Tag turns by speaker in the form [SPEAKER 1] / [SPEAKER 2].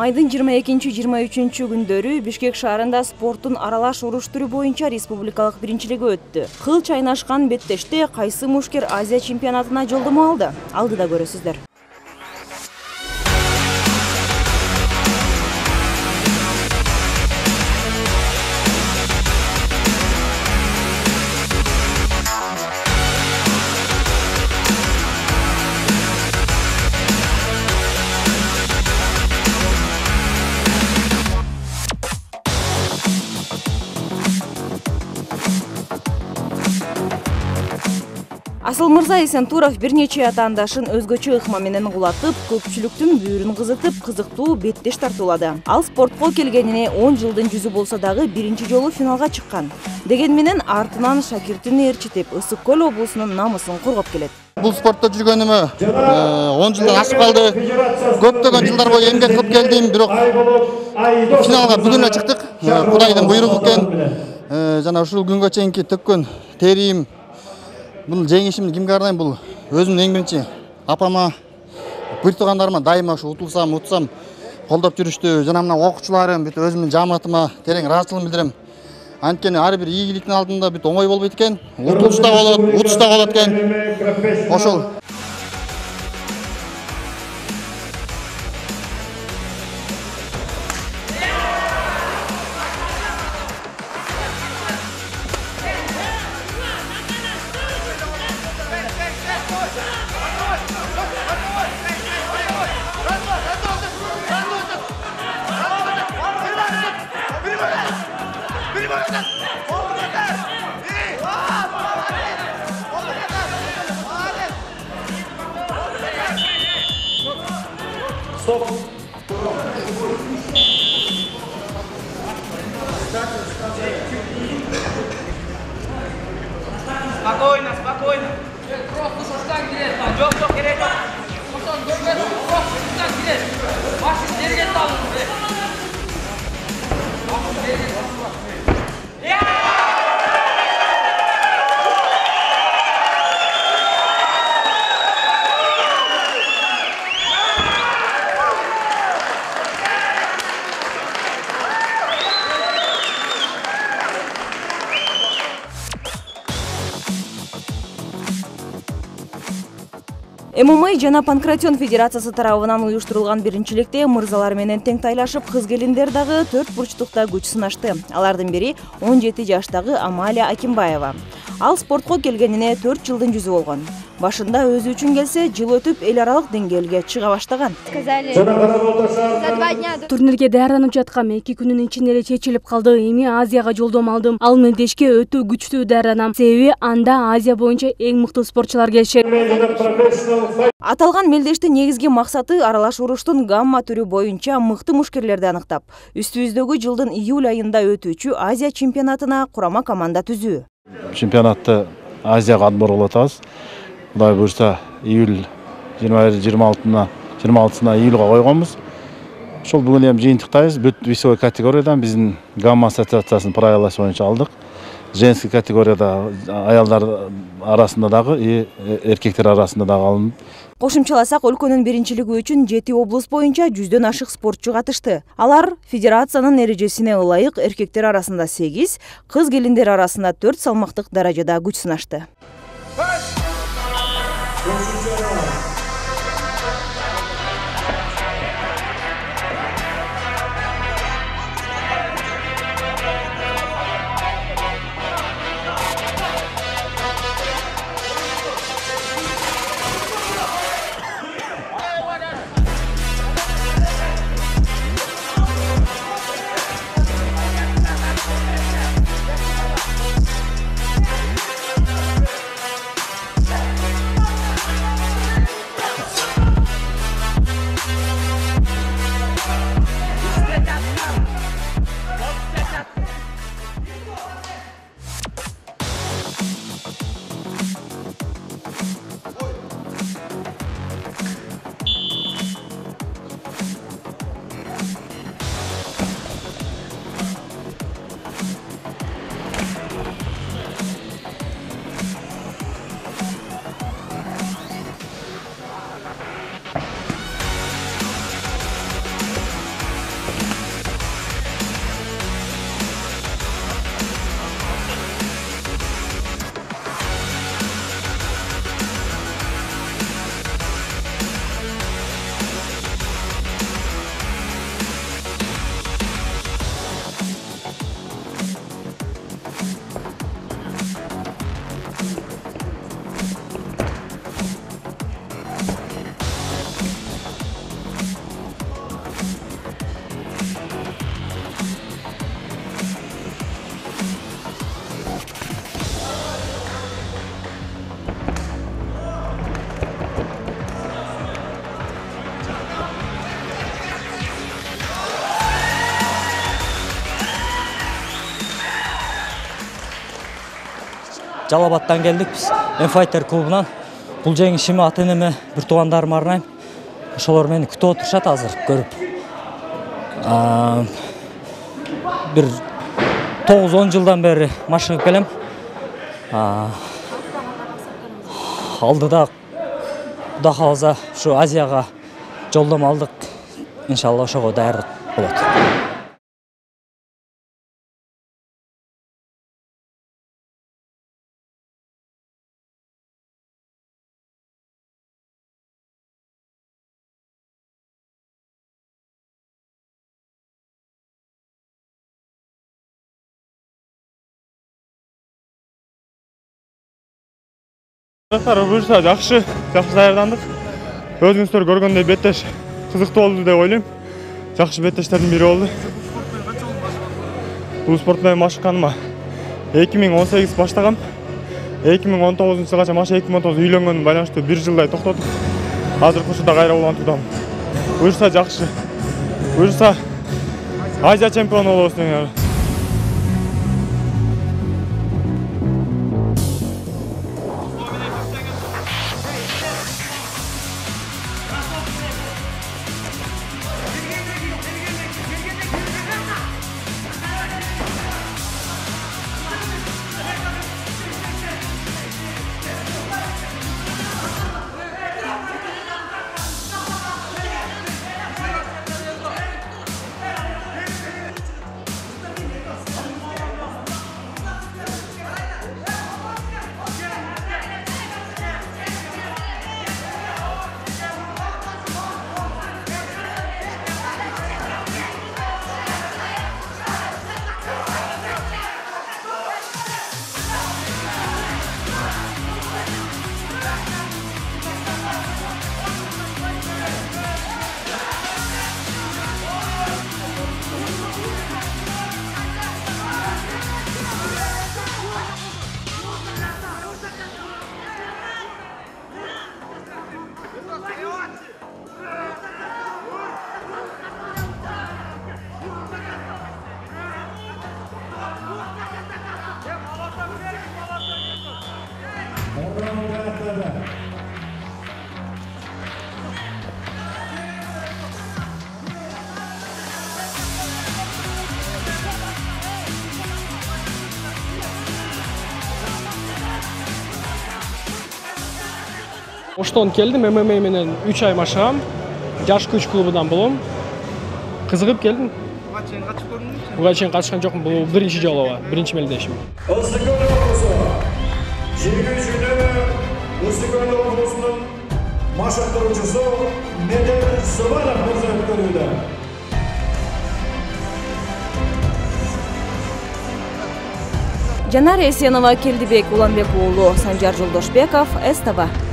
[SPEAKER 1] Айдын 22-23 күндөрү Бишкек шаарында спорттун аралаш уруш түрү боюнча республикалык биринчилиги өттү. Кыл чайнашкан беттеште кайсы мушкер Азия чемпионатына жолдомо алды? Алдыда көрөсүздөр. Асыл Мырза Исентуров бир нече атаандашын өзгөчө ыкма менен кулатып, көпчүлүктүн бүүрүн кызытып, кызыктуу беттеш тартуулады. Ал спортко келгенине 10 жылдын жүзү болсо дагы биринчи жолу финалга чыккан. Деген менен артынан шакиртин ээрчитип, Ысык Көл облусунун намысын коргоп келет.
[SPEAKER 2] Бул спортто жүргөнүмө 10 жылдан ашып калды. Көптөгөн жылдар бою эмгек кылып келдим, бирок финалга бүгүн эле чыктык. Кудайдын буйругу экен. Жана ушул күнгө чейинки төккөн терим, бұл жеңишимди кимге арнайм, бұл өзүмдүн эң биринчи апама, быйтугандарыма дайыма ушу утулсам, утсам колдоп жүрүштү. Жана мына окуучуларым, бүт өзүмдүн жамаатыма терең ыраазычылыгымды билдирем. Анткени ар бир ийгиликтин алдында бүт оңой болбойт экен. Утулуш да болот, утуш да болот экен. Ошол
[SPEAKER 3] Стоп. Спокойно, спокойно. Просто шуштан келет. Жоқ, керек жоқ. Шуштан көрмес. Просто шуштан келет. Башын жерге салыңыз. Башын жерге салыңыз.
[SPEAKER 1] ММА жана Панкратион Федерациясы тарабынан уюштурулган биринчиликте мырзалар менен тең тайлашып, кыз келиндер дагы 4 бурчтукта күч сынашты. Алардын бири 17 жаштагы Амалия Акимбаева. Ал спортко келгенине 4 жылдын жүзү болгон. Башында өзү үчүн келсе, жыл өтүп эл аралык деңгээлге чыга баштаган.
[SPEAKER 4] Турнирге даярданып жаткам, 2 күнүн ичинде эле чечилип калды. Эми Азияга жолдомо алдым. Ал мелдешке өтө күчтүү даярданам. Себеби анда Азия боюнча эң мыкты спортчулар келишет.
[SPEAKER 1] Аталган мелдештин негизги максаты аралаш уруштун гамма түрү боюнча мыкты мушкерлерди аныктап, үстүбүздөгү жылдын июль айында өтүүчү Азия чемпионатына курама команда түзүү.
[SPEAKER 5] Чемпионатты Азияга отбор кылып атабыз. Кудай буйрса, июль 26-сына июлга койгонбуз. Ошол бүгүн эми жыйынтыктайбыз. Бүт весовой категориядан биздин гамма ассоциациясынын правиласы боюнча алдык. Женский категорияда аялдар арасында дагы, эркектер арасында дагы алынып.
[SPEAKER 1] Кошумчаласак, өлкөнүн биринчилиги үчүн 7 облус боюнча 100дөн ашык спортчу катышты. Алар федерациянын эрежесине ылайык эркектер арасында 8, кыз келиндер арасында 4 салмактык даражада күч сынашты.
[SPEAKER 6] Жалал Абадтан келдик биз. Enfighter клубунан. Бул жеңишими ата-энеме, бир туугандарыма арнайм. Ошолор мени күтүп отурушат азыр көрүп. Бир 9-10 жылдан бери машыгып келем. Алдыда Кудай кааласа ушу Азияга жолдомо алдык. Иншалла ошого даярдык болот.
[SPEAKER 7] Буюрса жакшы даярдандык. Өзүңүздөр көргөндөй беттеш кызыктуу болду деп ойлойм. Жакшы беттештердин бири болду. Бул спорт менен машыкканыма 2018 баштагам. 2019-жылгача маша 2019 үйлөнгөнүм байланыштуу 1 жылдай токтотуп, азыр ушунда кайра улантуудамын. Буюрса жакшы. Буюрса Азия чемпиону болобуз деген.
[SPEAKER 8] Оштон келдим, ММА менен 3 ай машыгам. Жаш күч клубунан болом. Кызыгып келдим. Буга чейин катышкан жокмун. Бул биринчи жолу, биринчи мелдешим.
[SPEAKER 9] Машыктыруучусу Медер Сыбанов мырза өткөрүүдө.
[SPEAKER 1] Жанар Эсенова, Келдибек Уланбек уулу, Санжар Жолдошбеков, СТВ.